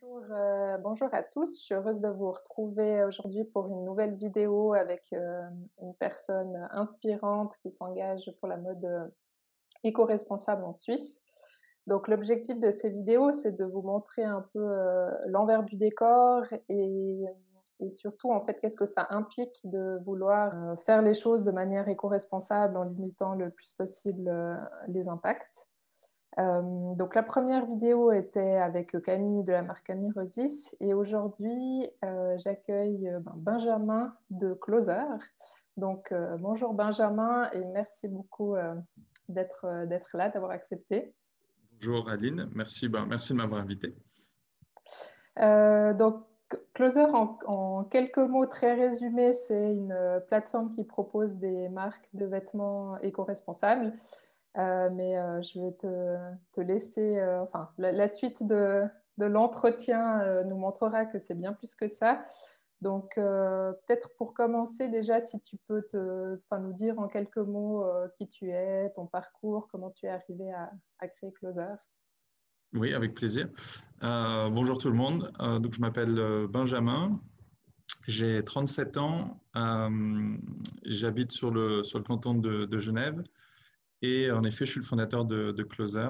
Bonjour à tous, je suis heureuse de vous retrouver aujourd'hui pour une nouvelle vidéo avec une personne inspirante qui s'engage pour la mode éco-responsable en Suisse. Donc l'objectif de ces vidéos, c'est de vous montrer un peu l'envers du décor et surtout en fait qu'est-ce que ça implique de vouloir faire les choses de manière éco-responsable en limitant le plus possible les impacts. Donc la première vidéo était avec Camille de la marque Camille Rosis et aujourd'hui j'accueille Benjamin de Closer. Donc bonjour Benjamin et merci beaucoup d'être là, d'avoir accepté. Bonjour Aline, merci, merci de m'avoir invité. Donc Closer en quelques mots très résumés, c'est une plateforme qui propose des marques de vêtements éco-responsables. Mais je vais te laisser, enfin, la suite de l'entretien nous montrera que c'est bien plus que ça. Donc, peut-être pour commencer, déjà, si tu peux enfin, nous dire en quelques mots qui tu es, ton parcours, comment tu es arrivé à créer Closer. Oui, avec plaisir. Bonjour tout le monde. Donc, je m'appelle Benjamin, j'ai 37 ans, j'habite sur le canton de Genève et en effet, je suis le fondateur de Closer.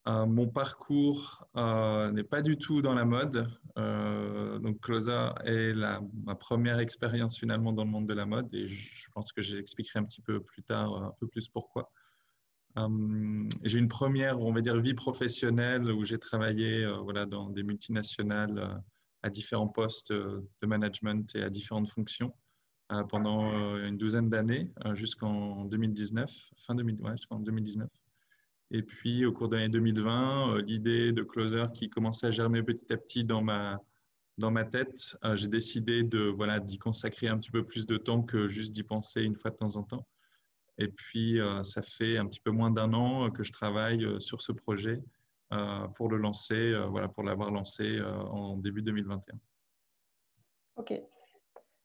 Mon parcours n'est pas du tout dans la mode. Donc, Closer est ma première expérience finalement dans le monde de la mode et je pense que j'expliquerai un petit peu plus tard un peu plus pourquoi. J'ai une première, on va dire, vie professionnelle où j'ai travaillé voilà, dans des multinationales à différents postes de management et à différentes fonctions pendant une douzaine d'années jusqu'en 2019, ouais, jusqu'en 2019. Et puis, au cours de l'année 2020, l'idée de Closer qui commençait à germer petit à petit dans ma tête, j'ai décidé voilà, d'y consacrer un petit peu plus de temps que juste d'y penser une fois de temps en temps. Et puis, ça fait un petit peu moins d'un an que je travaille sur ce projet pour le lancer, voilà, pour l'avoir lancé en début 2021. Ok.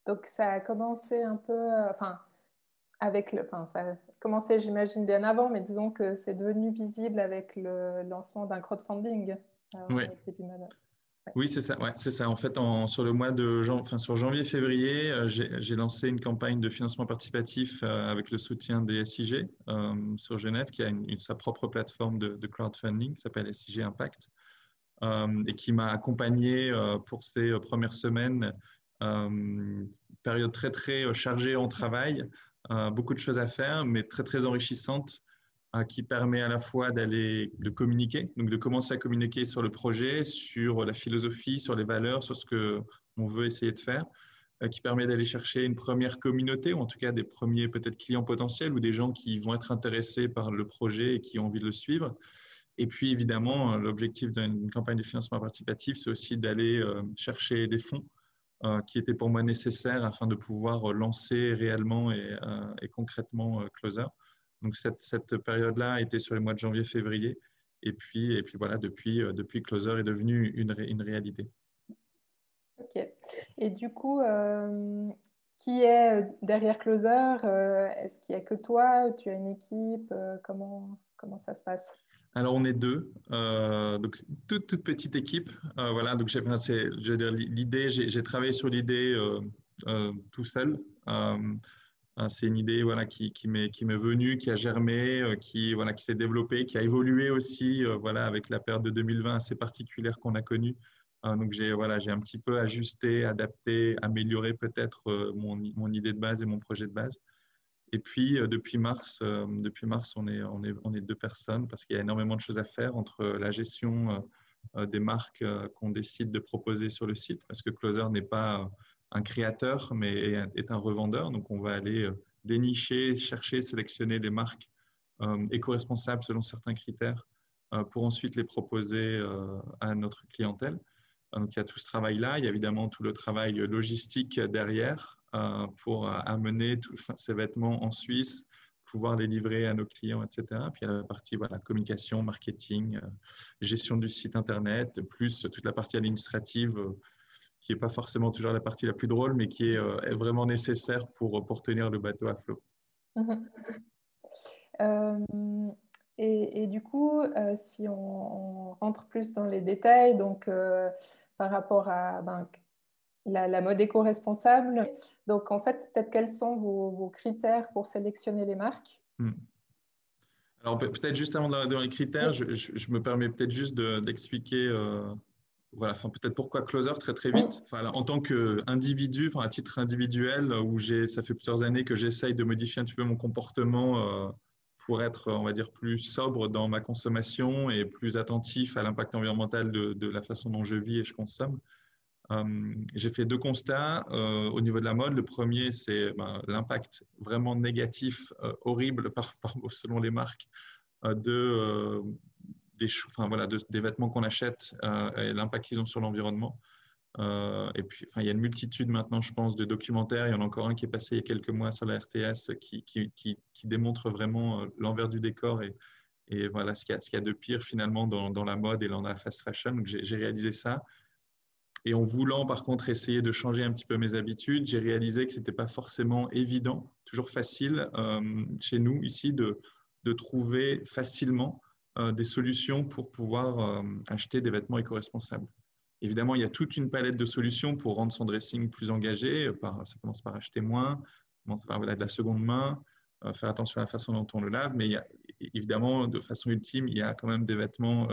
Donc, ça a commencé un peu, enfin, enfin, ça a commencé, j'imagine, bien avant, mais disons que c'est devenu visible avec le lancement d'un crowdfunding Oui, au début. Ouais. oui, c'est ça. Ouais, c'est ça. En fait, sur le mois enfin, sur janvier-février, j'ai lancé une campagne de financement participatif avec le soutien des SIG sur Genève, qui a sa propre plateforme de crowdfunding qui s'appelle SIG Impact et qui m'a accompagné pour ces premières semaines. Période très, très chargée en travail, beaucoup de choses à faire, mais très, très enrichissante qui permet à la fois de communiquer, donc de commencer à communiquer sur le projet, sur la philosophie, sur les valeurs, sur ce que on veut essayer de faire, qui permet d'aller chercher une première communauté, ou en tout cas des premiers peut-être clients potentiels ou des gens qui vont être intéressés par le projet et qui ont envie de le suivre. Et puis évidemment, l'objectif d'une campagne de financement participatif, c'est aussi d'aller chercher des fonds qui étaient pour moi nécessaires afin de pouvoir lancer réellement et concrètement Closer. Donc cette période-là a été sur les mois de janvier-février. Et puis voilà, depuis Closer est devenu une réalité. Ok. Et du coup, qui est derrière Closer? Est-ce qu'il n'y a que toi? Tu as une équipe? Comment ça se passe? Alors on est deux, donc c'est une toute petite équipe. Voilà, donc je veux dire, l'idée, j'ai travaillé sur l'idée tout seul. C'est une idée voilà, qui m'est venue, qui a germé, voilà, qui s'est développée, qui a évolué aussi voilà, avec la période de 2020 assez particulière qu'on a connue. Donc voilà, j'ai un petit peu ajusté, adapté, amélioré peut-être mon idée de base et mon projet de base. Et puis depuis mars, on est deux personnes parce qu'il y a énormément de choses à faire entre la gestion des marques qu'on décide de proposer sur le site, parce que Closer n'est pas un créateur, mais est un revendeur. Donc, on va aller dénicher, chercher, sélectionner des marques éco-responsables selon certains critères pour ensuite les proposer à notre clientèle. Donc, il y a tout ce travail-là. Il y a évidemment tout le travail logistique derrière pour amener tous ces vêtements en Suisse, pouvoir les livrer à nos clients, etc. Puis il y a la partie voilà, communication, marketing, gestion du site Internet, plus toute la partie administrative qui n'est pas forcément toujours la partie la plus drôle, mais qui est vraiment nécessaire pour tenir le bateau à flot. Mhm. Euh, et du coup, si on rentre plus dans les détails, donc par rapport à la mode éco-responsable. Donc, en fait, peut-être quels sont vos critères pour sélectionner les marques? Alors, peut-être juste avant d'aller dans les critères, Oui, je me permets peut-être juste d'expliquer voilà, enfin, peut-être pourquoi Closer très très oui, vite. Enfin, en tant qu'individu, enfin, à titre individuel, ça fait plusieurs années que j'essaye de modifier un petit peu mon comportement pour être, on va dire, plus sobre dans ma consommation et plus attentif à l'impact environnemental de la façon dont je vis et je consomme. J'ai fait deux constats au niveau de la mode. Le premier, c'est l'impact vraiment négatif, horrible selon les marques de, enfin, voilà, des vêtements qu'on achète et l'impact qu'ils ont sur l'environnement. Et puis, enfin, il y a une multitude maintenant, je pense, de documentaires. Il y en a encore un qui est passé il y a quelques mois sur la RTS qui démontre vraiment l'envers du décor et voilà ce qu'il y a de pire finalement dans la mode et dans la fast fashion. Donc, j'ai réalisé ça. Et en voulant, par contre, essayer de changer un petit peu mes habitudes, j'ai réalisé que ce n'était pas forcément évident, toujours facile chez nous, ici, de trouver facilement des solutions pour pouvoir acheter des vêtements éco-responsables. Évidemment, il y a toute une palette de solutions pour rendre son dressing plus engagé. Ça commence par acheter moins, voilà, de la seconde main, faire attention à la façon dont on le lave, mais il y a, évidemment, de façon ultime, il y a quand même des vêtements,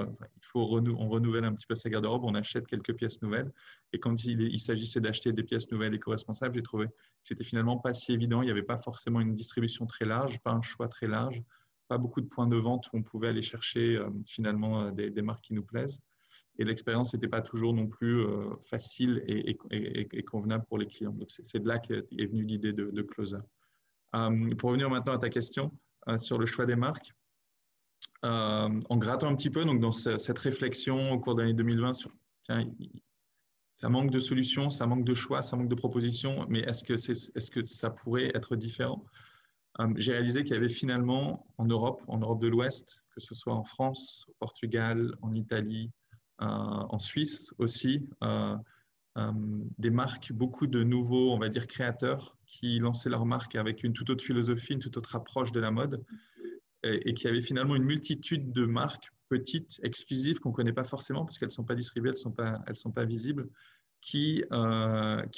on renouvelle un petit peu sa garde-robe, on achète quelques pièces nouvelles. Et quand il s'agissait d'acheter des pièces nouvelles éco-responsables, j'ai trouvé que c'était finalement pas si évident. Il n'y avait pas forcément une distribution très large, pas un choix très large, pas beaucoup de points de vente où on pouvait aller chercher finalement des marques qui nous plaisent. Et l'expérience n'était pas toujours non plus facile et convenable pour les clients. Donc, c'est de là qu'est venue l'idée de Closer. Pour revenir maintenant à ta question sur le choix des marques, en grattant un petit peu donc dans cette réflexion au cours de l'année 2020 sur tiens, ça manque de solutions, ça manque de choix, ça manque de propositions, mais est-ce que ça pourrait être différent? J'ai réalisé qu'il y avait finalement en Europe de l'Ouest, que ce soit en France, au Portugal, en Italie, en Suisse aussi, des marques, beaucoup de nouveaux, on va dire, créateurs qui lançaient leurs marques avec une toute autre philosophie, une toute autre approche de la mode et qui avaient finalement une multitude de marques petites, exclusives, qu'on ne connaît pas forcément parce qu'elles ne sont pas distribuées, elles sont pas visibles, qui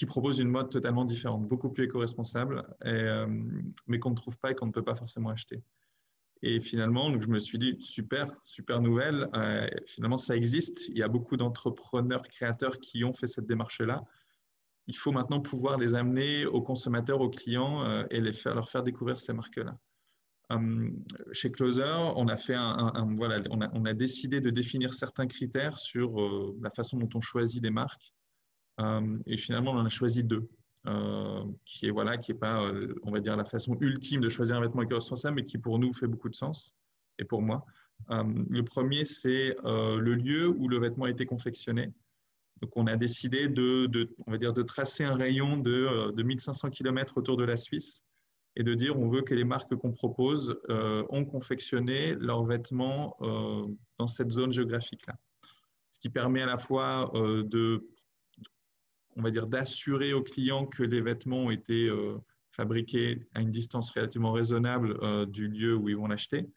proposent une mode totalement différente, beaucoup plus éco-responsable, mais qu'on ne trouve pas et qu'on ne peut pas forcément acheter. Et finalement, donc je me suis dit, super nouvelle. Finalement, ça existe. Il y a beaucoup d'entrepreneurs, créateurs qui ont fait cette démarche-là. Il faut maintenant pouvoir les amener aux consommateurs, aux clients et leur faire découvrir ces marques-là. Chez Closer, on a fait voilà, on a décidé de définir certains critères sur la façon dont on choisit des marques. Et finalement, on en a choisi deux. Qui est voilà, qui est pas, on va dire, la façon ultime de choisir un vêtement éco-responsable, mais qui pour nous fait beaucoup de sens, et pour moi. Le premier, c'est le lieu où le vêtement a été confectionné. Donc, on a décidé on va dire, de tracer un rayon de 1500 km autour de la Suisse et de dire on veut que les marques qu'on propose ont confectionné leurs vêtements dans cette zone géographique-là. Ce qui permet à la fois on va dire, d'assurer aux clients que les vêtements ont été fabriqués à une distance relativement raisonnable du lieu où ils vont l'acheter,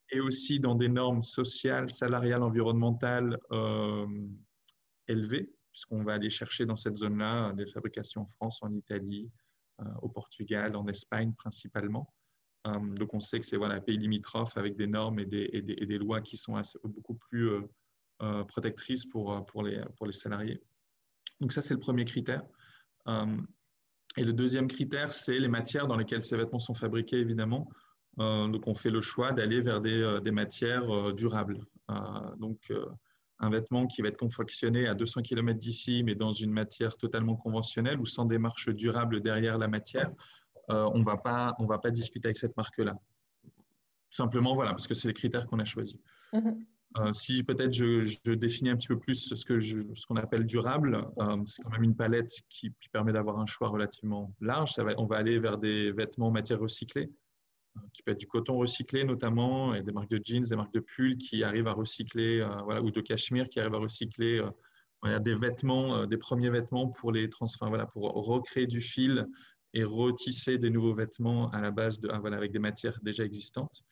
et aussi dans des normes sociales, salariales, environnementales élevées, puisqu'on va aller chercher dans cette zone-là des fabrications en France, en Italie, au Portugal, en Espagne principalement. Donc on sait que c'est voilà, un pays limitrophe avec des normes et des lois qui sont beaucoup plus protectrices pour les salariés. Donc ça, c'est le premier critère. Et le deuxième critère, c'est les matières dans lesquelles ces vêtements sont fabriqués, évidemment. Donc on fait le choix d'aller vers des matières durables. Donc un vêtement qui va être confectionné à 200 km d'ici, mais dans une matière totalement conventionnelle ou sans démarche durable derrière la matière, on va pas discuter avec cette marque-là. Simplement, voilà, parce que c'est les critères qu'on a choisis. Si peut-être je définis un petit peu plus ce qu'on appelle durable, c'est quand même une palette qui permet d'avoir un choix relativement large. On va aller vers des vêtements en matière recyclée, qui peut être du coton recyclé notamment, et des marques de jeans, des marques de pulls qui arrivent à recycler, voilà, ou de cachemire qui arrivent à recycler voilà, des vêtements, des premiers vêtements pour voilà, pour recréer du fil et retisser des nouveaux vêtements à la base voilà, avec des matières déjà existantes.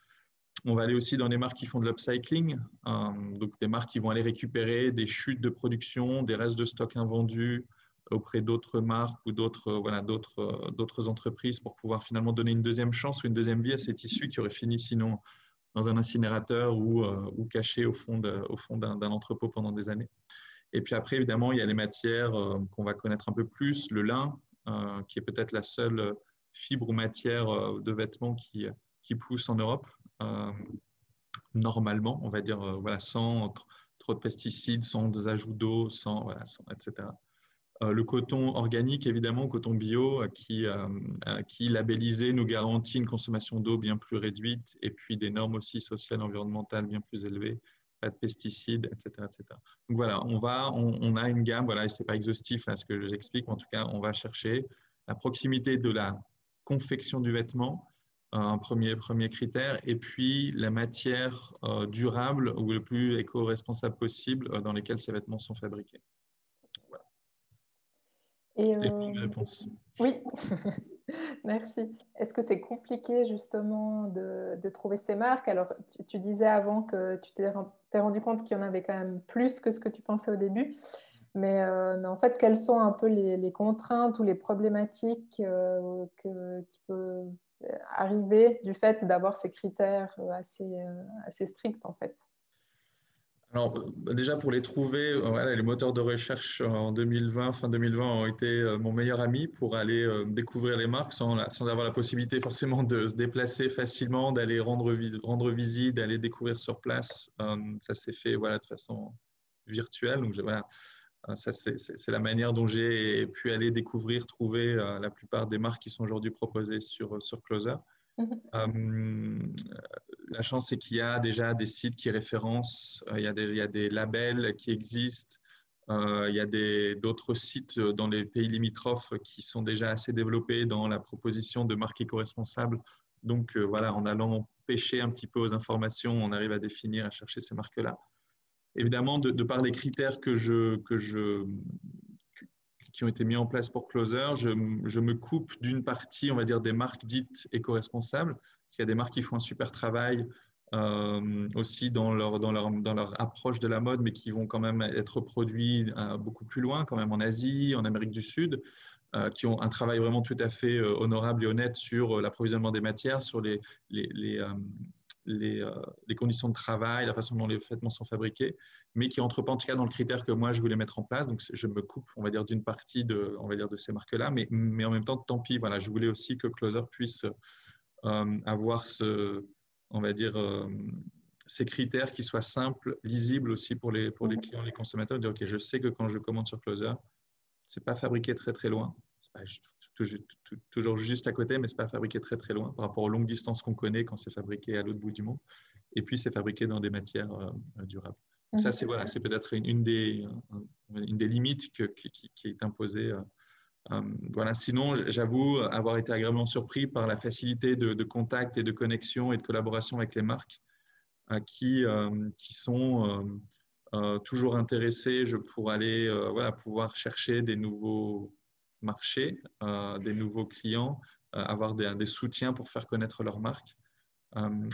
On va aller aussi dans des marques qui font de l'upcycling, donc des marques qui vont aller récupérer des chutes de production, des restes de stock invendus auprès d'autres marques ou d'autres entreprises pour pouvoir finalement donner une deuxième chance ou une deuxième vie à ces tissus qui auraient fini sinon dans un incinérateur ou cachés au fond d'un entrepôt pendant des années. Et puis après, évidemment, il y a les matières qu'on va connaître un peu plus, le lin, qui est peut-être la seule fibre ou matière de vêtements qui pousse en Europe. Normalement, on va dire, voilà, sans trop de pesticides, sans ajout d'eau, etc. Le coton organique, évidemment, coton bio, qui labellisé nous garantit une consommation d'eau bien plus réduite et puis des normes aussi sociales et environnementales bien plus élevées, pas de pesticides, etc. etc. Donc voilà, on a une gamme, voilà, et ce n'est pas exhaustif là, ce que j'explique, mais en tout cas, on va chercher la proximité de la confection du vêtement, un premier critère, et puis la matière durable ou le plus éco-responsable possible dans lesquelles ces vêtements sont fabriqués. Voilà. Et C'est une réponse. oui, merci. Est-ce que c'est compliqué justement de trouver ces marques? Alors, tu disais avant que tu t'es rendu compte qu'il y en avait quand même plus que ce que tu pensais au début. Mais en fait, quelles sont un peu les contraintes ou les problématiques qui peuvent arriver du fait d'avoir ces critères assez stricts en fait? Alors, déjà pour les trouver, voilà, les moteurs de recherche en 2020, fin 2020, ont été mon meilleur ami pour aller découvrir les marques sans avoir la possibilité forcément de se déplacer facilement, d'aller rendre visite, d'aller découvrir sur place. Ça s'est fait voilà, de façon virtuelle. Donc, voilà, ça, c'est la manière dont j'ai pu aller découvrir, trouver la plupart des marques qui sont aujourd'hui proposées sur Closer. La chance, c'est qu'il y a déjà des sites qui référencent, il y a des labels qui existent, il y a d'autres sites dans les pays limitrophes qui sont déjà assez développés dans la proposition de marques éco-responsables. Donc voilà, en allant pêcher un petit peu aux informations, on arrive à définir, à chercher ces marques-là. Évidemment, de par les critères qui ont été mis en place pour Closer, je me coupe d'une partie, on va dire, des marques dites éco-responsables, parce qu'il y a des marques qui font un super travail aussi dans leur approche de la mode, mais qui vont quand même être produits beaucoup plus loin, quand même en Asie, en Amérique du Sud, qui ont un travail vraiment tout à fait honorable et honnête sur l'approvisionnement des matières, sur les conditions de travail, la façon dont les vêtements sont fabriqués, mais qui entrent pas en tout cas dans le critère que moi je voulais mettre en place. Donc je me coupe, on va dire, d'une partie de ces marques-là, mais en même temps, tant pis. Voilà, je voulais aussi que Closer puisse avoir on va dire, ces critères qui soient simples, lisibles aussi pour les clients, les consommateurs. Dire ok, je sais que quand je commande sur Closer, c'est pas fabriqué très très loin. Toujours juste à côté, mais c'est pas fabriqué très très loin par rapport aux longues distances qu'on connaît quand c'est fabriqué à l'autre bout du monde. Et puis c'est fabriqué dans des matières durables. Donc ça, c'est voilà, c'est peut-être une des limites qui est imposée. Voilà. Sinon, j'avoue avoir été agréablement surpris par la facilité de contact et de connexion et de collaboration avec les marques qui sont toujours intéressés pour aller voilà, pouvoir chercher des nouveaux marchés, des nouveaux clients, avoir des soutiens pour faire connaître leur marque.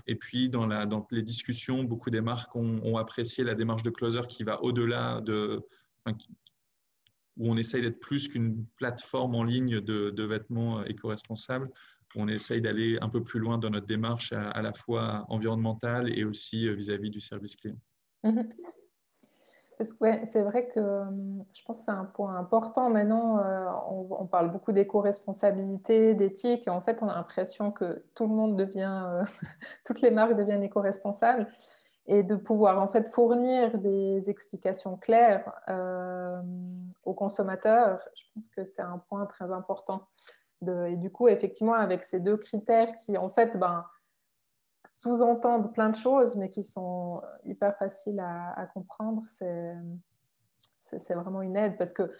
Et puis, dans les discussions, beaucoup des marques ont apprécié la démarche de Closer qui va au-delà où on essaye d'être plus qu'une plateforme en ligne de vêtements éco-responsables, où on essaye d'aller un peu plus loin dans notre démarche à la fois environnementale et aussi vis-à-vis du service client. Parce que, ouais, c'est vrai que je pense que c'est un point important. Maintenant, on parle beaucoup d'éco-responsabilité, d'éthique, et en fait, on a l'impression que tout le monde devient, toutes les marques deviennent éco-responsables, et de pouvoir en fait fournir des explications claires aux consommateurs, je pense que c'est un point très important. Et du coup, effectivement, avec ces deux critères qui, en fait, sous-entendent plein de choses, mais qui sont hyper faciles à comprendre, c'est vraiment une aide parce que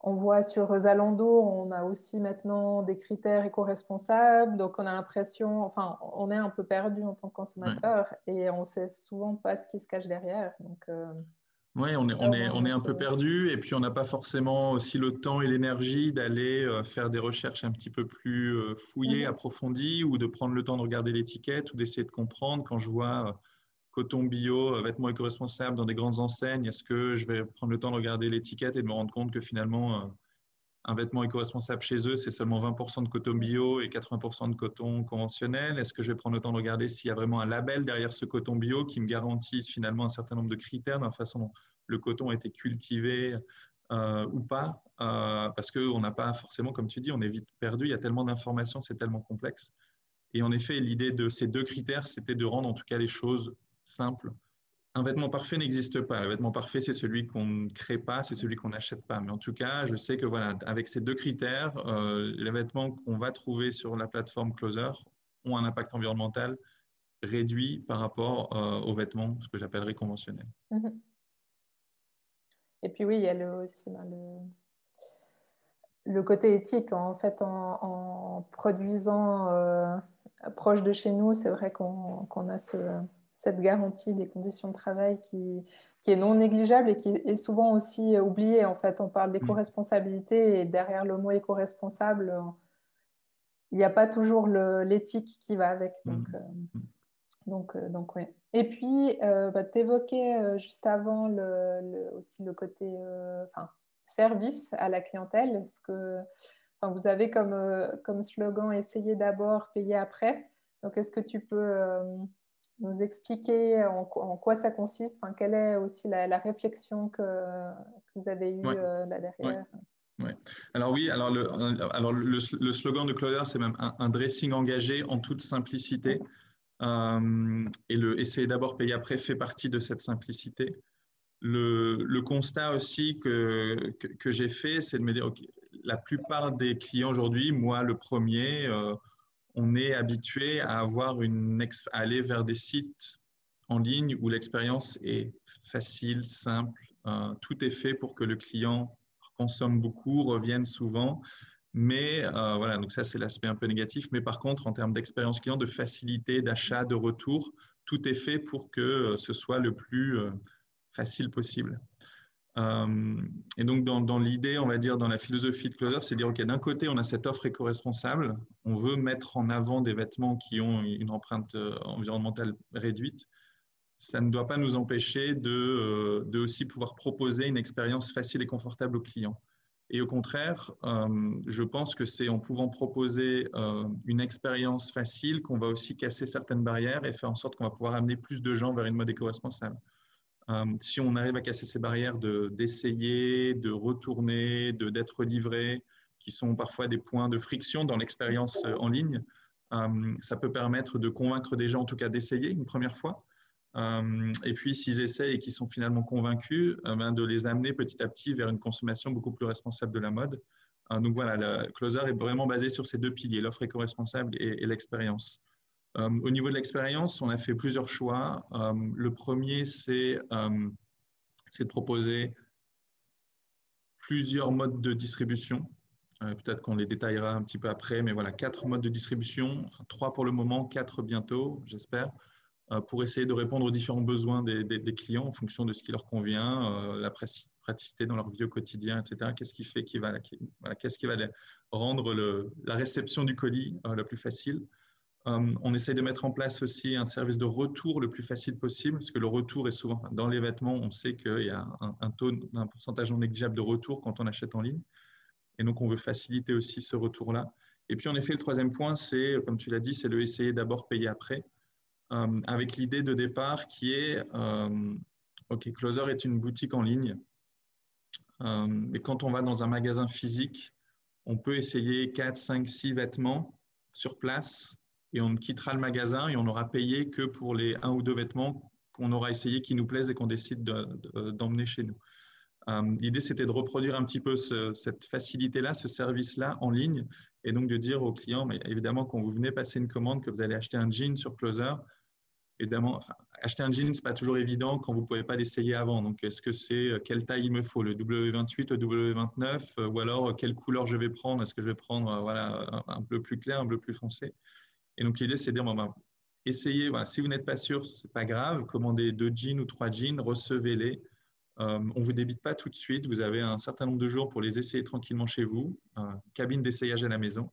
on voit sur Zalando, on a aussi maintenant des critères éco-responsables, donc on a l'impression, enfin, on est un peu perdu en tant que consommateur et on sait souvent pas ce qui se cache derrière. Donc, Oui, on est, Là, on au est, moins, on on est un se... peu perdu et puis on n'a pas forcément aussi le temps et l'énergie d'aller faire des recherches un petit peu plus fouillées, Mhm. approfondies ou de prendre le temps de regarder l'étiquette ou d'essayer de comprendre. Quand je vois coton bio, vêtements éco-responsables dans des grandes enseignes, est-ce que je vais prendre le temps de regarder l'étiquette et de me rendre compte que finalement, un vêtement éco-responsable chez eux, c'est seulement 20% de coton bio et 80% de coton conventionnel? Est-ce que je vais prendre le temps de regarder s'il y a vraiment un label derrière ce coton bio qui me garantisse finalement un certain nombre de critères dans la façon dont le coton a été cultivé ou pas? Parce qu'on n'a pas forcément, comme tu dis, on est vite perdu, il y a tellement d'informations, c'est tellement complexe. Et en effet, l'idée de ces deux critères, c'était de rendre en tout cas les choses simples. Un vêtement parfait n'existe pas. Le vêtement parfait, c'est celui qu'on ne crée pas, c'est celui qu'on n'achète pas. Mais en tout cas, je sais que voilà, avec ces deux critères, les vêtements qu'on va trouver sur la plateforme Closer ont un impact environnemental réduit par rapport aux vêtements, ce que j'appellerais conventionnels. Mhm. Et puis oui, il y a aussi ben, le côté éthique. En fait, en produisant proche de chez nous, c'est vrai qu'on a cette garantie des conditions de travail qui est non négligeable et qui est souvent aussi oubliée. En fait, on parle d'éco-responsabilité et derrière le mot éco-responsable, il n'y a pas toujours l'éthique qui va avec. Donc oui. Et puis, bah, tu évoquais juste avant aussi le côté enfin, service à la clientèle. Est-ce que enfin, vous avez comme slogan essayer d'abord, payer après. Donc, est-ce que tu peux nous expliquer en quoi ça consiste? Enfin, quelle est aussi la réflexion que vous avez eue Ouais, là ouais, derrière? ouais. Alors oui, le slogan de Closer, c'est même un dressing engagé en toute simplicité. Et essayer d'abord, payer après fait partie de cette simplicité. Le constat aussi que j'ai fait, c'est de me dire, okay, la plupart des clients aujourd'hui, moi le premier, on est habitué à à aller vers des sites en ligne où l'expérience est facile, simple, tout est fait pour que le client consomme beaucoup, revienne souvent. Mais voilà, donc ça c'est l'aspect un peu négatif. Mais par contre, en termes d'expérience client, de facilité, d'achat, de retour, tout est fait pour que ce soit le plus facile possible. Et donc, dans l'idée, on va dire, dans la philosophie de Closer, c'est dire, OK, d'un côté, on a cette offre éco-responsable, on veut mettre en avant des vêtements qui ont une empreinte environnementale réduite. Ça ne doit pas nous empêcher de aussi pouvoir proposer une expérience facile et confortable aux clients. Et au contraire, je pense que c'est en pouvant proposer une expérience facile qu'on va aussi casser certaines barrières et faire en sorte qu'on va pouvoir amener plus de gens vers une mode éco-responsable. Si on arrive à casser ces barrières d'essayer, de retourner, d'être livré, qui sont parfois des points de friction dans l'expérience en ligne, ça peut permettre de convaincre des gens, en tout cas d'essayer une première fois. Et puis, s'ils essayent et qu'ils sont finalement convaincus, de les amener petit à petit vers une consommation beaucoup plus responsable de la mode. Donc voilà, le Closer est vraiment basé sur ces deux piliers, l'offre éco-responsable et l'expérience. Au niveau de l'expérience, on a fait plusieurs choix. Le premier, c'est de proposer plusieurs modes de distribution. Peut-être qu'on les détaillera un petit peu après, mais voilà, 4 modes de distribution, enfin 3 pour le moment, 4 bientôt, j'espère, pour essayer de répondre aux différents besoins des clients en fonction de ce qui leur convient, la praticité dans leur vie au quotidien, etc. Qu'est-ce qui fait qu'est-ce qui va rendre la réception du colis la plus facile. On essaie de mettre en place aussi un service de retour le plus facile possible, parce que le retour est souvent, dans les vêtements, on sait qu'il y a un pourcentage non négligeable de retour quand on achète en ligne. Et donc, on veut faciliter aussi ce retour-là. Et puis, en effet, le troisième point, c'est, comme tu l'as dit, c'est le essayer d'abord, payer après, avec l'idée de départ qui est, OK, Closer est une boutique en ligne. Et quand on va dans un magasin physique, on peut essayer 4, 5, 6 vêtements sur place et on quittera le magasin et on n'aura payé que pour les un ou deux vêtements qu'on aura essayé qui nous plaisent et qu'on décide d'emmener chez nous. L'idée, c'était de reproduire un petit peu cette facilité-là, ce service-là en ligne et donc de dire aux clients, mais évidemment, quand vous venez passer une commande, que vous allez acheter un jean sur Closer, évidemment, acheter un jean, ce n'est pas toujours évident quand vous ne pouvez pas l'essayer avant. Donc, est-ce que c'est quelle taille il me faut, le W28, le W29, ou alors quelle couleur je vais prendre? Est-ce que je vais prendre voilà, un bleu plus clair, un bleu plus foncé? Et donc, l'idée, c'est de dire, bon, ben, essayez, voilà, si vous n'êtes pas sûr, ce n'est pas grave, commandez 2 jeans ou 3 jeans, recevez-les. On ne vous débite pas tout de suite. Vous avez un certain nombre de jours pour les essayer tranquillement chez vous. Cabine d'essayage à la maison.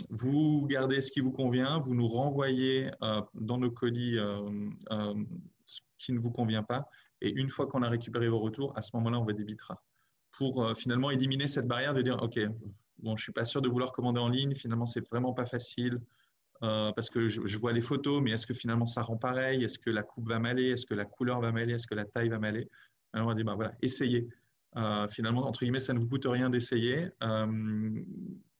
Vous gardez ce qui vous convient. Vous nous renvoyez dans nos colis ce qui ne vous convient pas. Et une fois qu'on a récupéré vos retours, à ce moment-là, on vous débitera. Pour finalement éliminer cette barrière de dire, OK, bon, je ne suis pas sûr de vouloir commander en ligne. Finalement, c'est vraiment pas facile. Parce que je vois les photos, mais est-ce que finalement ça rend pareil? Est-ce que la coupe va m'aller? Est-ce que la couleur va m'aller? Est-ce que la taille va m'aller? Alors on va dire, bah, voilà, essayez. Finalement, entre guillemets, ça ne vous coûte rien d'essayer.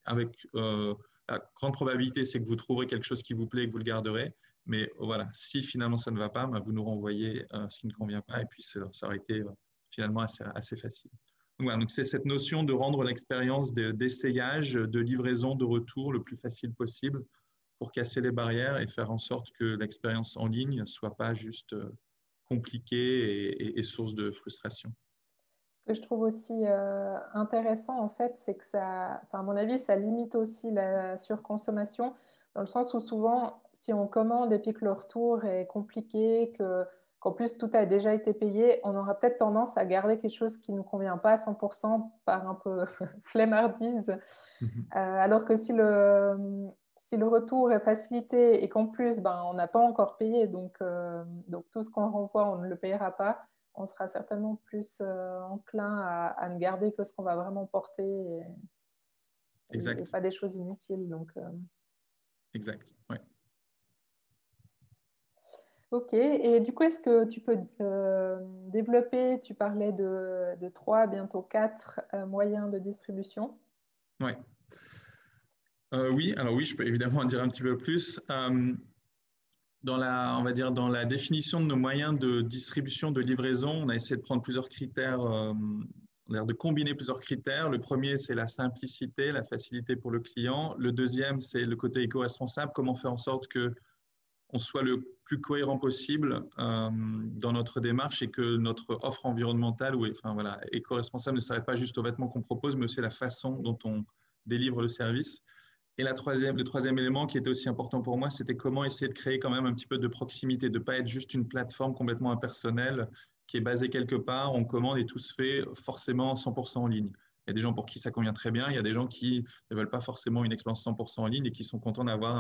Avec la grande probabilité, c'est que vous trouverez quelque chose qui vous plaît et que vous le garderez. Mais voilà, si finalement ça ne va pas, bah, vous nous renvoyez ce qui ne convient pas et puis ça aurait été finalement assez facile. Donc, voilà, donc c'est cette notion de rendre l'expérience d'essayage, de livraison, de retour le plus facile possible pour casser les barrières et faire en sorte que l'expérience en ligne ne soit pas juste compliquée et source de frustration. Ce que je trouve aussi intéressant, en fait, c'est que ça, enfin, à mon avis, ça limite aussi la surconsommation, dans le sens où souvent, si on commande et puis que le retour est compliqué, qu'en plus tout a déjà été payé, on aura peut-être tendance à garder quelque chose qui ne nous convient pas à 100% par un peu flemmardise. Alors que si le retour est facilité et qu'en plus, ben, on n'a pas encore payé, donc tout ce qu'on renvoie, on ne le payera pas, on sera certainement plus enclin à ne garder que ce qu'on va vraiment porter et Exact, pas des choses inutiles. Donc, exact. Ouais. ok, et du coup, est-ce que tu peux développer, tu parlais de 3, bientôt 4 moyens de distribution. Ouais. Oui, alors oui, je peux évidemment en dire un petit peu plus. On va dire, dans la définition de nos moyens de distribution, de livraison, on a essayé de prendre plusieurs critères, de combiner plusieurs critères. Le premier, c'est la simplicité, la facilité pour le client. Le deuxième, c'est le côté éco-responsable. Comment faire en sorte que on soit le plus cohérent possible dans notre démarche et que notre offre environnementale ou enfin, voilà, éco-responsable ne s'arrête pas juste aux vêtements qu'on propose, mais aussi la façon dont on délivre le service. Et le troisième élément qui était aussi important pour moi, c'était comment essayer de créer quand même un petit peu de proximité, de ne pas être juste une plateforme complètement impersonnelle qui est basée quelque part, on commande et tout se fait forcément 100% en ligne. Il y a des gens pour qui ça convient très bien, il y a des gens qui ne veulent pas forcément une expérience 100% en ligne et qui sont contents d'avoir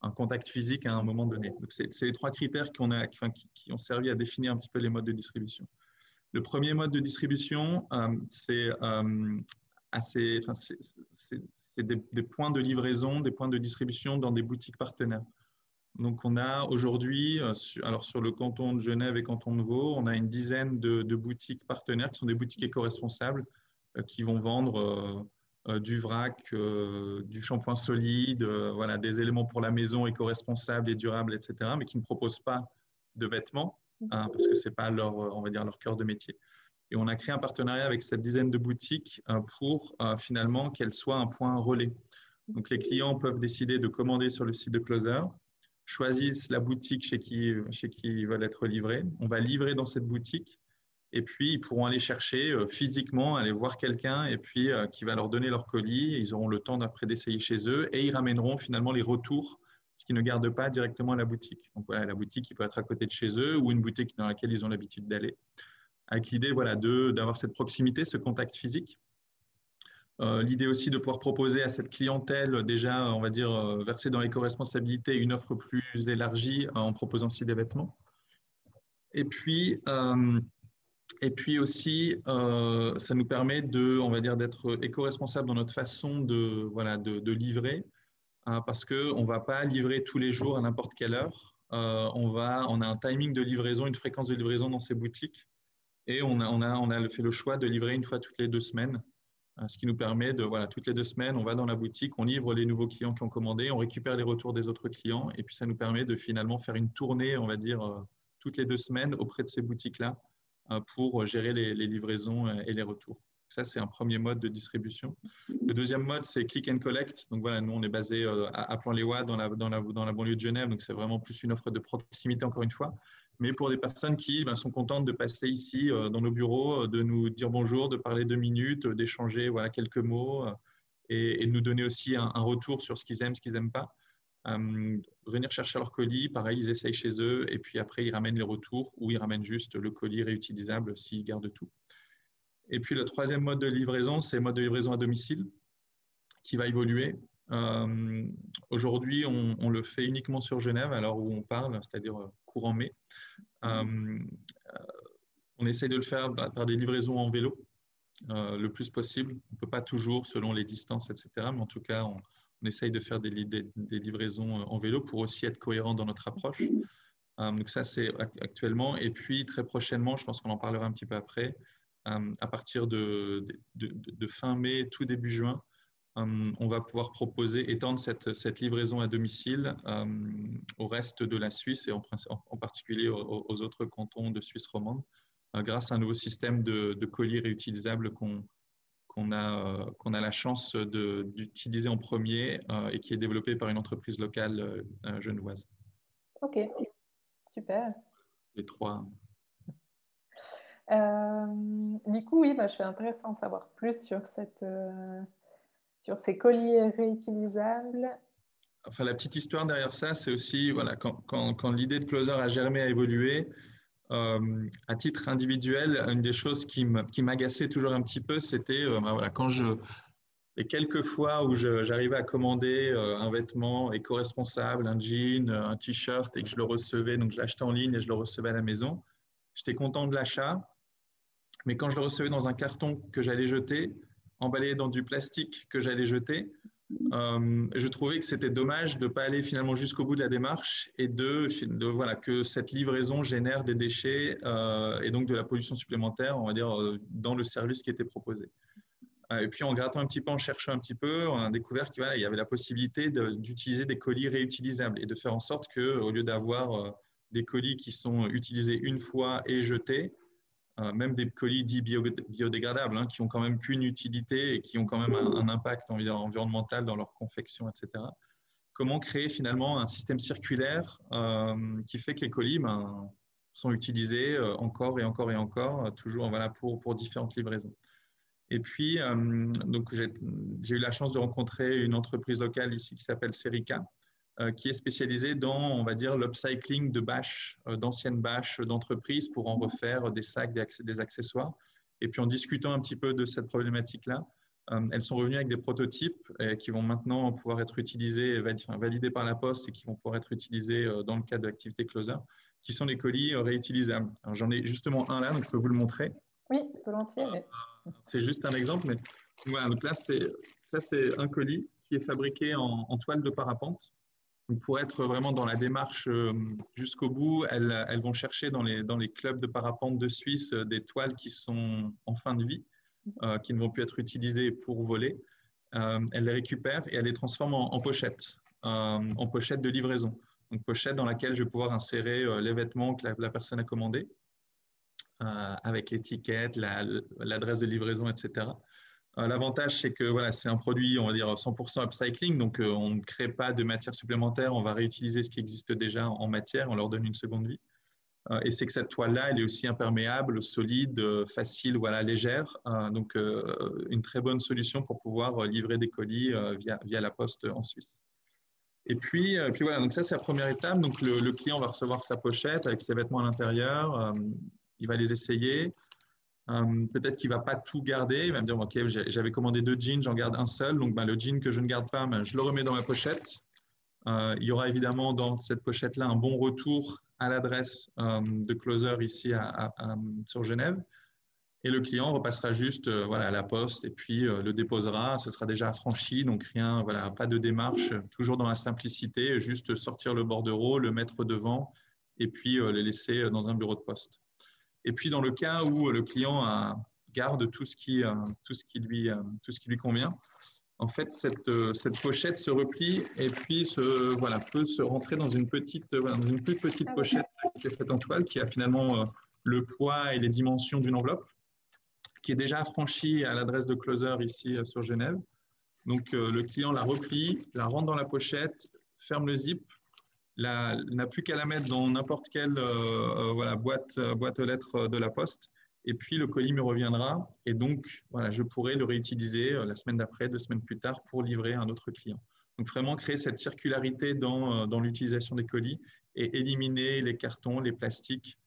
un contact physique à un moment donné. Donc, c'est les trois critères qui ont servi à définir un petit peu les modes de distribution. Le premier mode de distribution, c'est des points de livraison, des points de distribution dans des boutiques partenaires. Donc, on a aujourd'hui, alors sur le canton de Genève et canton de Vaud, on a une dizaine de boutiques partenaires qui sont des boutiques éco-responsables qui vont vendre du vrac, du shampoing solide, voilà, des éléments pour la maison éco-responsables et durables, etc., mais qui ne proposent pas de vêtements parce que ce n'est pas on va dire, leur cœur de métier. Et on a créé un partenariat avec cette dizaine de boutiques pour finalement qu'elles soient un point relais. Donc, les clients peuvent décider de commander sur le site de Closer, choisissent la boutique chez qui ils veulent être livrés. On va livrer dans cette boutique et puis ils pourront aller chercher physiquement, aller voir quelqu'un et puis qui va leur donner leur colis. Ils auront le temps d'après d'essayer chez eux et ils ramèneront finalement les retours, ce qu'ils ne gardent pas directement à la boutique. Donc voilà, la boutique qui peut être à côté de chez eux ou une boutique dans laquelle ils ont l'habitude d'aller, avec l'idée voilà, d'avoir cette proximité, ce contact physique. L'idée aussi de pouvoir proposer à cette clientèle déjà, on va dire, versée dans l'éco-responsabilité, une offre plus élargie en proposant aussi des vêtements. Et puis aussi, ça nous permet on va dire, d'être éco-responsable dans notre façon voilà, de livrer, parce qu'on ne va pas livrer tous les jours à n'importe quelle heure. On a un timing de livraison, une fréquence de livraison dans ces boutiques, et on a fait le choix de livrer une fois toutes les 2 semaines. Ce qui nous permet de, voilà, toutes les 2 semaines, on va dans la boutique, on livre les nouveaux clients qui ont commandé, on récupère les retours des autres clients, et puis ça nous permet de finalement faire une tournée, on va dire, toutes les 2 semaines auprès de ces boutiques-là pour gérer les livraisons et les retours. Ça, c'est un premier mode de distribution. Le deuxième mode, c'est click and collect. Donc voilà, nous, on est basé à Plan-les-Ouates dans la banlieue de Genève, donc c'est vraiment plus une offre de proximité, encore une fois. Mais pour des personnes qui sont contentes de passer ici dans nos bureaux, de nous dire bonjour, de parler 2 minutes, d'échanger voilà, quelques mots et de nous donner aussi un retour sur ce qu'ils aiment, ce qu'ils n'aiment pas. venir chercher leur colis, pareil, ils essayent chez eux, et puis après, ils ramènent les retours ou ils ramènent juste le colis réutilisable s'ils gardent tout. Et puis, le troisième mode de livraison, c'est le mode de livraison à domicile qui va évoluer. Aujourd'hui, on le fait uniquement sur Genève, à l'heure où on parle, c'est-à-dire courant mai. On essaye de le faire par des livraisons en vélo le plus possible. On ne peut pas toujours, selon les distances, etc. Mais en tout cas, on essaye de faire des livraisons en vélo pour aussi être cohérent dans notre approche. Donc ça, c'est actuellement. Et puis, très prochainement, je pense qu'on en parlera un petit peu après, à partir de fin mai, tout début juin, on va pouvoir proposer, étendre cette livraison à domicile au reste de la Suisse et en particulier aux autres cantons de Suisse romande, grâce à un nouveau système de colis réutilisables qu'on a la chance d'utiliser en premier et qui est développé par une entreprise locale genevoise. Ok, super. Les trois. Du coup, oui, je suis intéressée d'en savoir plus sur ces colis réutilisables. Enfin, la petite histoire derrière ça, c'est aussi voilà, quand l'idée de Closer a germé, a évolué, à titre individuel, une des choses qui m'agaçait toujours un petit peu, c'était voilà, les quelques fois où j'arrivais à commander un vêtement éco-responsable, un jean, un t-shirt et que je le recevais, donc je l'achetais en ligne et je le recevais à la maison, j'étais content de l'achat. Mais quand je le recevais dans un carton que j'allais jeter, emballé dans du plastique que j'allais jeter, je trouvais que c'était dommage de ne pas aller finalement jusqu'au bout de la démarche et voilà, que cette livraison génère des déchets et donc de la pollution supplémentaire, on va dire, dans le service qui était proposé. Et puis en grattant un petit peu, en cherchant un petit peu, on a découvert qu'il y avait la possibilité d'utiliser des colis réutilisables et de faire en sorte qu'au lieu d'avoir des colis qui sont utilisés une fois et jetés, même des colis dits biodégradables, qui ont quand même qu'une utilité et qui ont quand même un impact environnemental dans leur confection, etc. Comment créer finalement un système circulaire qui fait que les colis sont utilisés encore et encore et encore, toujours voilà, pour différentes livraisons. Et puis, donc j'ai eu la chance de rencontrer une entreprise locale ici qui s'appelle Serica, qui est spécialisée dans, on va dire, l'upcycling de bâches, d'anciennes bâches d'entreprise pour en refaire des sacs, des accessoires. Et puis, en discutant un petit peu de cette problématique-là, elles sont revenues avec des prototypes qui vont maintenant pouvoir être utilisés, validés par la Poste et qui vont pouvoir être utilisés dans le cadre de l'activité Closer, qui sont des colis réutilisables. Alors, j'en ai justement un là, donc je peux vous le montrer. Oui, volontiers. C'est juste un exemple, mais voilà, donc là, ça, c'est un colis qui est fabriqué en toile de parapente. Donc pour être vraiment dans la démarche jusqu'au bout, elles vont chercher dans les clubs de parapente de Suisse des toiles qui sont en fin de vie, qui ne vont plus être utilisées pour voler. Elles les récupèrent et elles les transforment en pochettes de livraison. Donc pochette dans laquelle je vais pouvoir insérer les vêtements que la personne a commandés, avec l'étiquette, l'adresse de livraison, etc. L'avantage, c'est que voilà, c'est un produit, on va dire, 100% upcycling, donc on ne crée pas de matière supplémentaire, on va réutiliser ce qui existe déjà en matière, on leur donne une seconde vie. Et c'est que cette toile-là, elle est aussi imperméable, solide, facile, voilà, légère. Donc, une très bonne solution pour pouvoir livrer des colis via la poste en Suisse. Et puis voilà, donc ça, c'est la première étape. Donc, le client va recevoir sa pochette avec ses vêtements à l'intérieur. Il va les essayer. Peut-être qu'il ne va pas tout garder. Il va me dire, OK, j'avais commandé 2 jeans, j'en garde un seul. Donc, le jean que je ne garde pas, je le remets dans ma pochette. Il y aura évidemment dans cette pochette-là un bon retour à l'adresse de Closer ici sur Genève. Et le client repassera juste voilà, à la poste et puis le déposera. Ce sera déjà affranchi, donc rien, voilà, pas de démarche, toujours dans la simplicité, juste sortir le bordereau, le mettre devant et puis le laisser dans un bureau de poste. Et puis, dans le cas où le client garde tout ce qui lui convient, en fait, cette pochette se replie et puis voilà, peut se rentrer dans une plus petite pochette qui est faite en toile, qui a finalement le poids et les dimensions d'une enveloppe, qui est déjà affranchie à l'adresse de Closer ici sur Genève. Donc, le client la replie, la rentre dans la pochette, ferme le zip, n'a plus qu'à la mettre dans n'importe quelle voilà, boîte aux lettres de la poste. Et puis, le colis me reviendra. Et donc, voilà, je pourrai le réutiliser la semaine d'après, 2 semaines plus tard, pour livrer à un autre client. Donc, vraiment créer cette circularité dans l'utilisation des colis et éliminer les cartons, les plastiques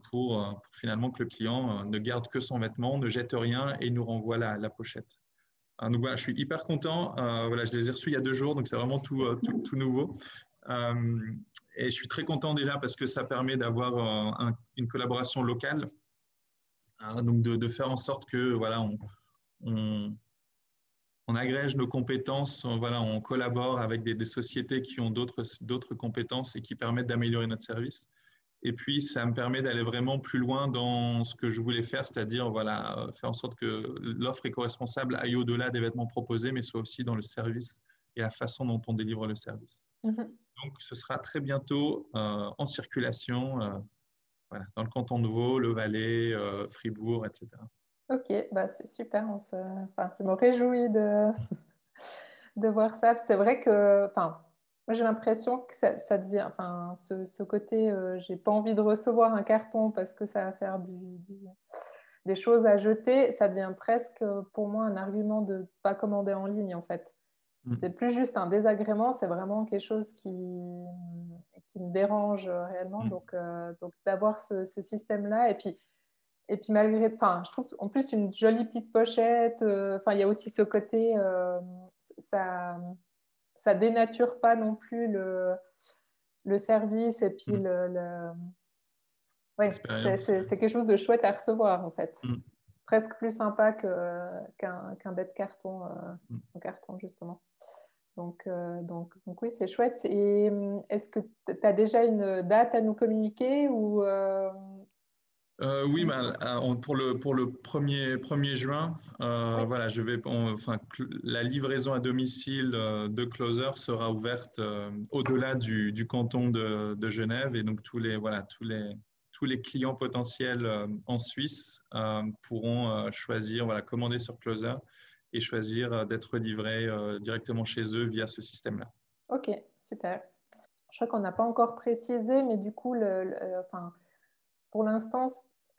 pour finalement que le client ne garde que son vêtement, ne jette rien et nous renvoie la pochette. Donc voilà, je suis hyper content. Voilà, je les ai reçus il y a 2 jours, donc c'est vraiment tout nouveau. Et je suis très content déjà parce que ça permet d'avoir une collaboration locale, donc de faire en sorte que voilà, on, on agrège nos compétences, voilà, on collabore avec des sociétés qui ont d'autres compétences et qui permettent d'améliorer notre service. Et puis, ça me permet d'aller vraiment plus loin dans ce que je voulais faire, c'est-à-dire voilà, faire en sorte que l'offre éco-responsable aille au-delà des vêtements proposés, mais soit aussi dans le service et la façon dont on délivre le service. Donc, ce sera très bientôt en circulation voilà, dans le canton de Vaud, le Valais, Fribourg, etc. Ok, bah c'est super. Enfin, je me réjouis de voir ça. C'est vrai que, enfin, moi j'ai l'impression que ça devient, enfin, ce côté, j'ai pas envie de recevoir un carton parce que ça va faire des choses à jeter. Ça devient presque pour moi un argument de pas commander en ligne en fait. C'est plus juste un désagrément, c'est vraiment quelque chose qui me dérange réellement. Donc d'avoir ce système-là, et puis malgré, enfin, je trouve en plus une jolie petite pochette. Enfin, il y a aussi ce côté, ça, ça dénature pas non plus le service. Et puis ouais, Expérience. c'est quelque chose de chouette à recevoir en fait. Mm. Presque plus sympa qu'un bête carton, un carton justement. Donc oui, c'est chouette. Et est-ce que tu as déjà une date à nous communiquer ou Oui, bah, pour le 1er juin, Oui, voilà, enfin, la livraison à domicile de Closer sera ouverte au-delà du canton de Genève, et donc voilà, tous les clients potentiels en Suisse pourront choisir, voilà, commander sur Closer et choisir d'être livrés directement chez eux via ce système-là. ok, super. Je crois qu'on n'a pas encore précisé, mais du coup, enfin, pour l'instant,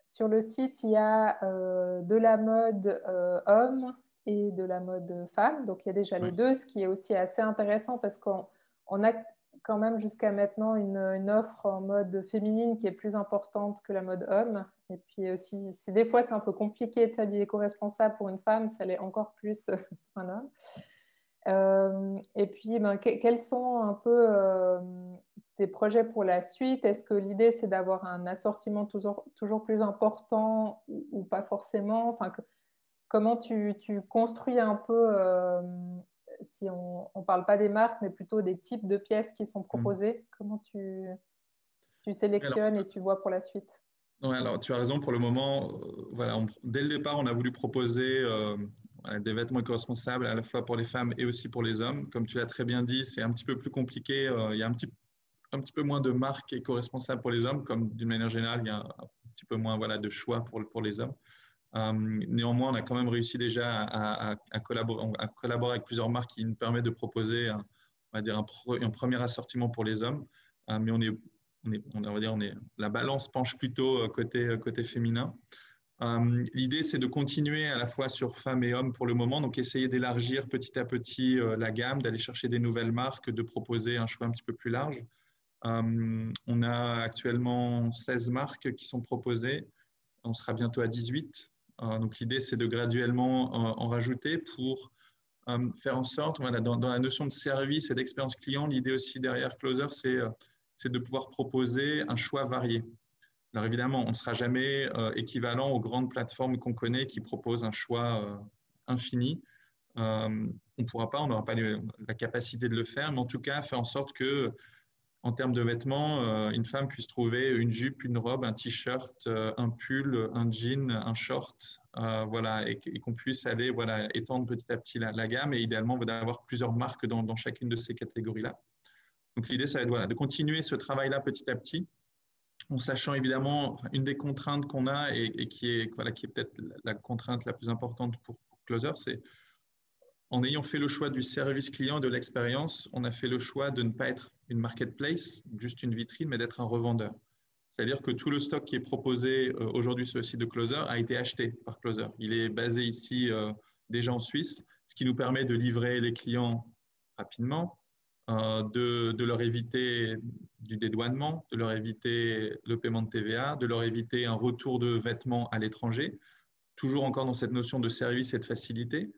sur le site, il y a de la mode homme et de la mode femme. Donc, il y a déjà les Ouais. deux, ce qui est aussi assez intéressant parce qu'on a quand même jusqu'à maintenant une offre en mode féminine qui est plus importante que la mode homme. Et puis, si des fois c'est un peu compliqué de s'habiller éco-responsable pour une femme, ça l'est encore plus pour un homme. Et puis, ben, quels sont un peu tes projets pour la suite? Est-ce que l'idée, c'est d'avoir un assortiment toujours plus important ou pas forcément? Enfin, comment tu construis un peu, si on ne parle pas des marques, mais plutôt des types de pièces qui sont Mm. proposées? Comment tu Alors, sélectionnes et tu vois pour la suite? ouais, alors, tu as raison, pour le moment, voilà, dès le départ, on a voulu proposer voilà, des vêtements éco-responsables à la fois pour les femmes et aussi pour les hommes. Comme tu l'as très bien dit, c'est un petit peu plus compliqué. Il y a un petit peu moins de marques éco-responsables pour les hommes, comme d'une manière générale, il y a un petit peu moins voilà, de choix pour les hommes. Néanmoins, on a quand même réussi déjà à collaborer avec plusieurs marques qui nous permettent de proposer on va dire un premier assortiment pour les hommes. Mais on va dire, la balance penche plutôt côté féminin. L'idée, c'est de continuer à la fois sur femmes et hommes pour le moment, donc essayer d'élargir petit à petit la gamme, d'aller chercher des nouvelles marques, de proposer un choix un petit peu plus large. On a actuellement 16 marques qui sont proposées. On sera bientôt à 18. Donc l'idée, c'est de graduellement en rajouter pour faire en sorte, voilà, dans la notion de service et d'expérience client, l'idée aussi derrière Closer, c'est de pouvoir proposer un choix varié. Alors évidemment, on ne sera jamais équivalent aux grandes plateformes qu'on connaît qui proposent un choix infini. On ne pourra pas, on n'aura pas la capacité de le faire, mais en tout cas, faire en sorte que, en termes de vêtements, une femme puisse trouver une jupe, une robe, un t-shirt, un pull, un jean, un short, voilà, et qu'on puisse aller voilà, étendre petit à petit la gamme et idéalement d'avoir plusieurs marques dans chacune de ces catégories-là. Donc l'idée, ça va être voilà, de continuer ce travail-là petit à petit, en sachant évidemment une des contraintes qu'on a et qui est, voilà, qui est peut-être la contrainte la plus importante pour Closer, c'est en ayant fait le choix du service client et de l'expérience, on a fait le choix de ne pas être une marketplace, juste une vitrine, mais d'être un revendeur. C'est-à-dire que tout le stock qui est proposé aujourd'hui sur le site de Closer a été acheté par Closer. Il est basé ici déjà en Suisse, ce qui nous permet de livrer les clients rapidement, de leur éviter du dédouanement, de leur éviter le paiement de TVA, de leur éviter un retour de vêtements à l'étranger, toujours encore dans cette notion de service et de facilité.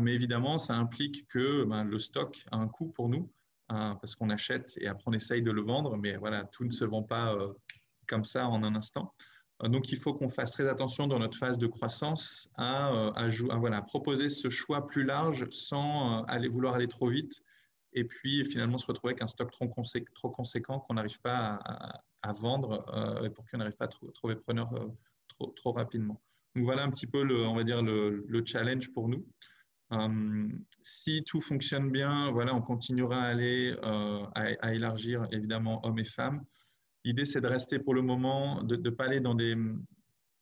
Mais évidemment, ça implique que le stock a un coût pour nous, parce qu'on achète et après on essaye de le vendre, mais voilà, tout ne se vend pas comme ça en un instant. Donc, il faut qu'on fasse très attention dans notre phase de croissance à proposer ce choix plus large sans vouloir aller trop vite et puis finalement se retrouver avec un stock trop conséquent qu'on n'arrive pas à vendre et pour qu'on n'arrive pas à trouver preneur trop rapidement. Donc, voilà un petit peu, on va dire, le challenge pour nous. Si tout fonctionne bien, voilà, on continuera à aller à élargir évidemment hommes et femmes. L'idée, c'est de rester pour le moment, de pas aller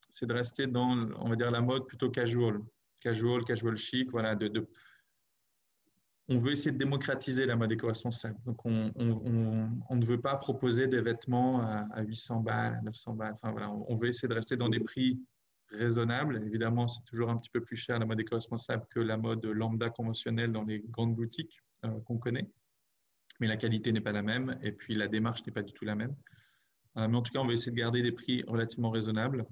c'est de rester dans, on va dire, la mode plutôt casual chic, voilà. On veut essayer de démocratiser la mode éco-responsable. Donc, on ne veut pas proposer des vêtements à 800 balles, 900 balles. Enfin, voilà, on veut essayer de rester dans des prix raisonnables. Évidemment, c'est toujours un petit peu plus cher la mode éco-responsable que la mode lambda conventionnelle dans les grandes boutiques qu'on connaît. Mais la qualité n'est pas la même et puis la démarche n'est pas du tout la même. Mais en tout cas, on va essayer de garder des prix relativement raisonnables.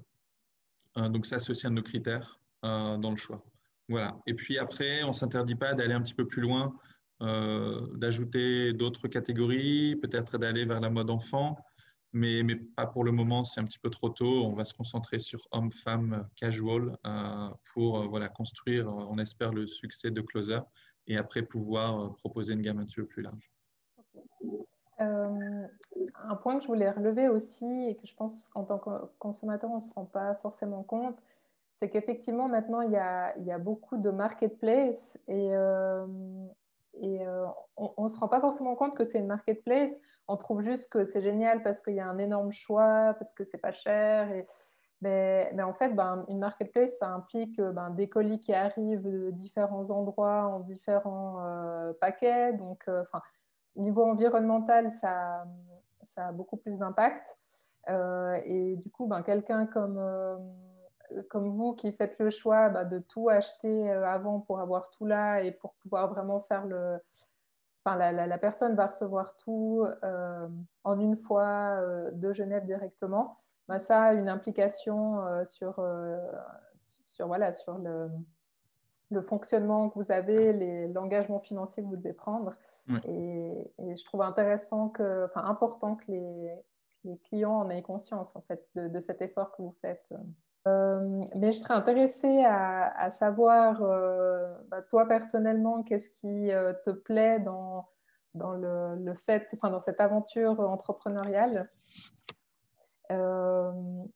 Donc ça, c'est aussi un de nos critères dans le choix. Voilà. Et puis après, on ne s'interdit pas d'aller un petit peu plus loin, d'ajouter d'autres catégories, peut-être d'aller vers la mode enfant, mais pas pour le moment, c'est un petit peu trop tôt. On va se concentrer sur homme-femme casual pour voilà, construire, on espère, le succès de Closer et après pouvoir proposer une gamme un petit peu plus large. Un point que je voulais relever aussi et que je pense qu'en tant que consommateur, on ne se rend pas forcément compte, c'est qu'effectivement, maintenant, il y a beaucoup de marketplace et on ne se rend pas forcément compte que c'est une marketplace. On trouve juste que c'est génial parce qu'il y a un énorme choix, parce que c'est pas cher. Mais en fait, une marketplace, ça implique des colis qui arrivent de différents endroits en différents paquets. Donc, niveau environnemental, ça a beaucoup plus d'impact. Et du coup, quelqu'un comme vous qui faites le choix de tout acheter avant pour avoir tout là et pour pouvoir vraiment faire la personne va recevoir tout en une fois de Genève directement. Ça a une implication sur le fonctionnement que vous avez, l'engagement financier que vous devez prendre. Ouais. Et je trouve important que les clients en aient conscience en fait, de cet effort que vous faites. Mais je serais intéressée à savoir, toi personnellement, qu'est-ce qui te plaît dans le fait, dans cette aventure entrepreneuriale.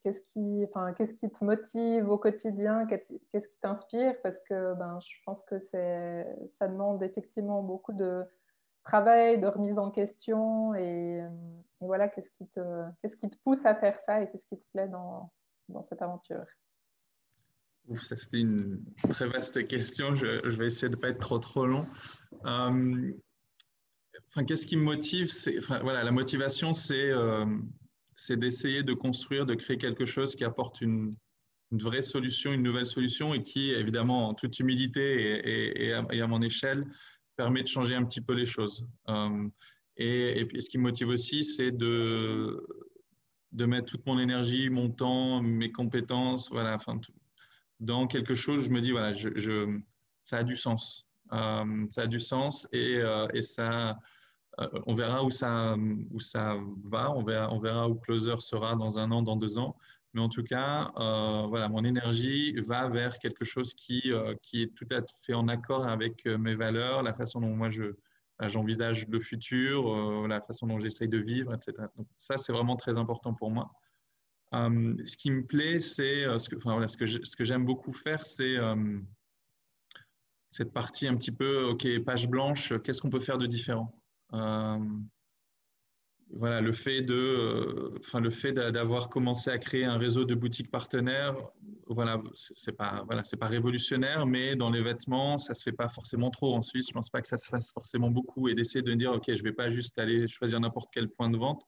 Qu'est-ce qui te motive au quotidien? Qu'est-ce qui t'inspire? Parce que je pense que ça demande effectivement beaucoup de travail, de remise en question. Et voilà, qu'est-ce qui te pousse à faire ça et qu'est-ce qui te plaît dans cette aventure? Ouf, ça c'était une très vaste question. Je vais essayer de ne pas être trop long. Qu'est-ce qui me motive? Voilà, la motivation, c'est d'essayer de construire, de créer quelque chose qui apporte une vraie solution, une nouvelle solution et qui, évidemment, en toute humilité et à mon échelle, permet de changer un petit peu les choses. Et puis, ce qui me motive aussi, c'est de mettre toute mon énergie, mon temps, mes compétences, voilà, dans quelque chose, je me dis, voilà, ça a du sens. Ça a du sens et ça, on verra où ça va, on verra où Closer sera dans 1 an, dans 2 ans. Mais en tout cas, voilà, mon énergie va vers quelque chose qui est tout à fait en accord avec mes valeurs, la façon dont moi j'envisage le futur, la façon dont j'essaye de vivre, etc. Donc ça, c'est vraiment très important pour moi. Ce qui me plaît, c'est ce que j'aime beaucoup faire, c'est cette partie un petit peu, OK, page blanche, qu'est-ce qu'on peut faire de différent? Voilà, le fait d'avoir commencé à créer un réseau de boutiques partenaires, voilà, c'est pas révolutionnaire, mais dans les vêtements, ça se fait pas forcément trop en Suisse. Je pense pas que ça se fasse forcément beaucoup et d'essayer de dire, OK, je vais pas juste aller choisir n'importe quel point de vente.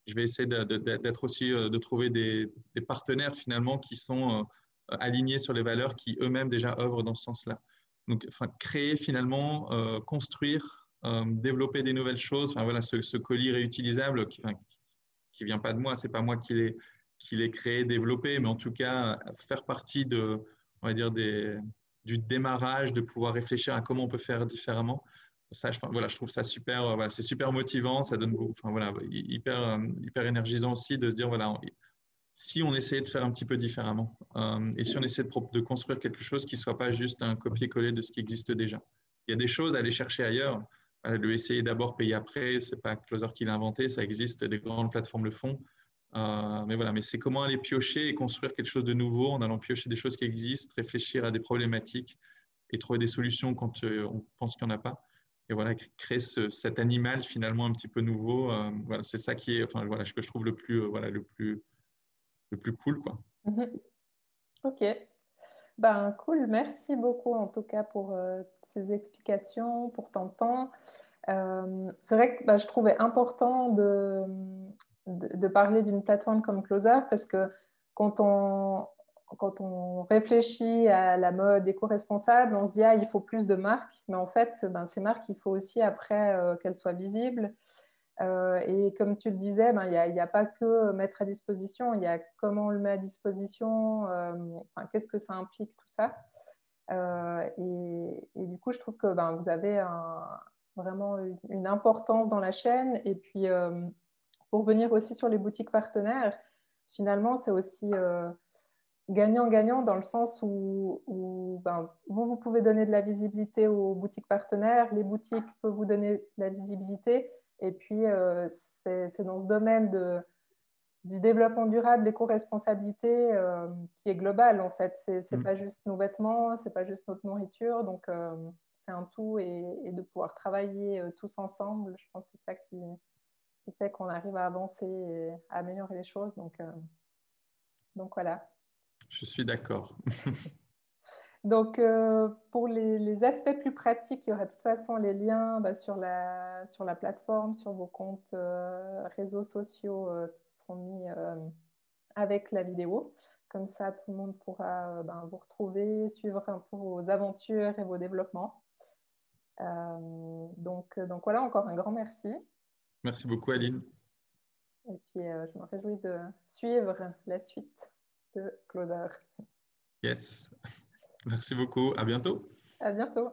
Je vais essayer d'être aussi, de trouver des partenaires finalement qui sont alignés sur les valeurs qui eux-mêmes déjà œuvrent dans ce sens-là. Donc, créer finalement, construire développer des nouvelles choses. Enfin, voilà, ce colis réutilisable qui vient pas de moi, c'est pas moi qui l'ai créé, développé, mais en tout cas, faire partie on va dire du démarrage, de pouvoir réfléchir à comment on peut faire différemment. Ça, voilà, je trouve ça super, voilà, c'est super motivant, ça donne, enfin, voilà, hyper énergisant aussi de se dire, voilà, si on essayait de faire un petit peu différemment et si on essayait de construire quelque chose qui ne soit pas juste un copier-coller de ce qui existe déjà. Il y a des choses à aller chercher ailleurs. Le essayer d'abord, payer après, ce n'est pas Closer qui l'a inventé, ça existe, des grandes plateformes le font. Mais voilà, mais c'est comment aller piocher et construire quelque chose de nouveau en allant piocher des choses qui existent, réfléchir à des problématiques et trouver des solutions quand on pense qu'il n'y en a pas. Et voilà, créer cet animal finalement un petit peu nouveau. Voilà, c'est ça qui est, enfin voilà, ce que je trouve voilà, le plus cool, quoi. Ok. Ben, cool. Merci beaucoup en tout cas pour ces explications, pour ton temps. C'est vrai que je trouvais important de parler d'une plateforme comme Closer parce que quand on, quand on réfléchit à la mode éco-responsable, on se dit ah, il faut plus de marques, mais en fait, ces marques, il faut aussi après qu'elles soient visibles. Et comme tu le disais, il y a pas que mettre à disposition, il y a comment on le met à disposition, enfin, qu'est-ce que ça implique tout ça. Et du coup, je trouve que vous avez vraiment une importance dans la chaîne. Et puis, pour venir aussi sur les boutiques partenaires, finalement, c'est aussi gagnant-gagnant dans le sens où vous pouvez donner de la visibilité aux boutiques partenaires, les boutiques peuvent vous donner de la visibilité. Et puis, c'est dans ce domaine du développement durable, l'éco-responsabilité qui est globale en fait. C'est pas juste nos vêtements, c'est pas juste notre nourriture, donc c'est un tout et de pouvoir travailler tous ensemble, je pense que c'est ça qui fait qu'on arrive à avancer et à améliorer les choses. Donc voilà. Je suis d'accord. Donc, pour les aspects plus pratiques, il y aura de toute façon les liens sur la plateforme, sur vos comptes réseaux sociaux qui seront mis avec la vidéo. Comme ça, tout le monde pourra vous retrouver, suivre un peu vos aventures et vos développements. Donc voilà, encore un grand merci. Merci beaucoup, Aline. Et puis, je me réjouis de suivre la suite de Closer. Yes. Merci beaucoup. À bientôt. À bientôt.